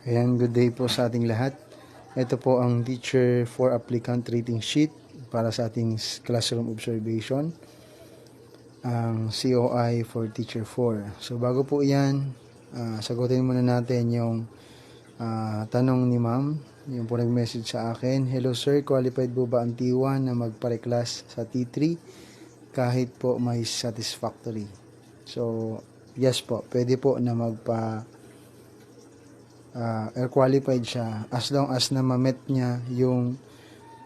Ayan, good day po sa ating lahat. Ito po ang Teacher 4 Applicant Rating Sheet para sa ating classroom observation. Ang COI for Teacher 4. So bago po yan, sagutin muna natin yung tanong ni ma'am. Yung po nag-message sa akin. Hello sir, qualified po ba ang T1 na magpa-reclass sa T3 kahit po may satisfactory? So yes po, pwede po na qualified siya as long as na ma-met niya yung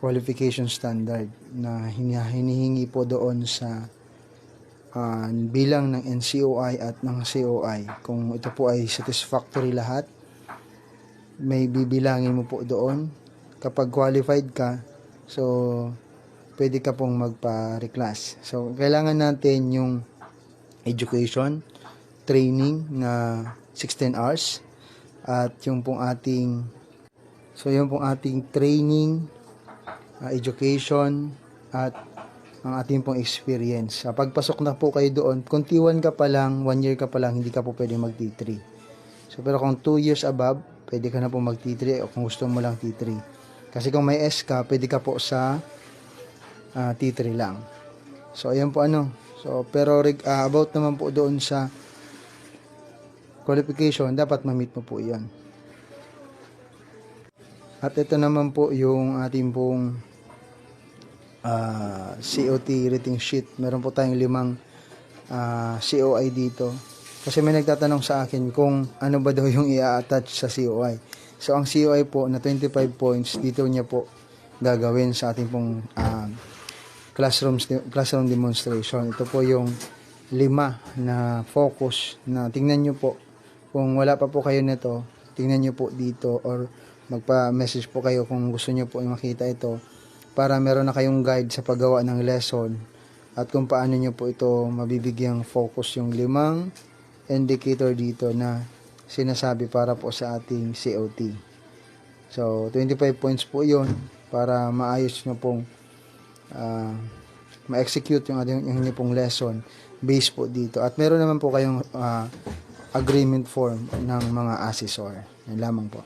qualification standard na hinihingi po doon sa bilang ng NCOI at ng COI. Kung ito po ay satisfactory lahat, may bibilangin mo po doon. Kapag qualified ka, so pwede ka pong magpa-reclass. So kailangan natin yung education, training na 16 hours at yung pong ating training, education at ang ating pong experience. Pagpasok na po kayo doon, kung T1 ka pa lang, 1 year ka pa lang, hindi ka po pwede mag T3. So pero kung 2 years above, pwede ka na po mag T3 o kung gusto mo lang T3. Kasi kung may S ka, pwede ka po sa T3 lang. So ayan po So pero about naman po doon sa qualification, dapat ma-meet mo po 'yan. At ito naman po yung ating pong COT rating sheet. Meron po tayong 5 COI dito. Kasi may nagtatanong sa akin kung ano ba daw yung i-attach sa COI. So ang COI po na 25 points, dito niya po gagawin sa ating pong classroom demonstration. Ito po yung 5 na focus na tingnan nyo po. Kung wala pa po kayo nito, tingnan nyo po dito or magpa-message po kayo kung gusto nyo po makita ito para meron na kayong guide sa paggawa ng lesson at kung paano nyo po ito mabibigyang focus yung 5 indicator dito na sinasabi para po sa ating COT. So 25 points po yon para maayos nyo pong ma-execute yung inyong pong lesson based po dito. At meron naman po kayong agreement form ng mga assessor. Yan lamang po.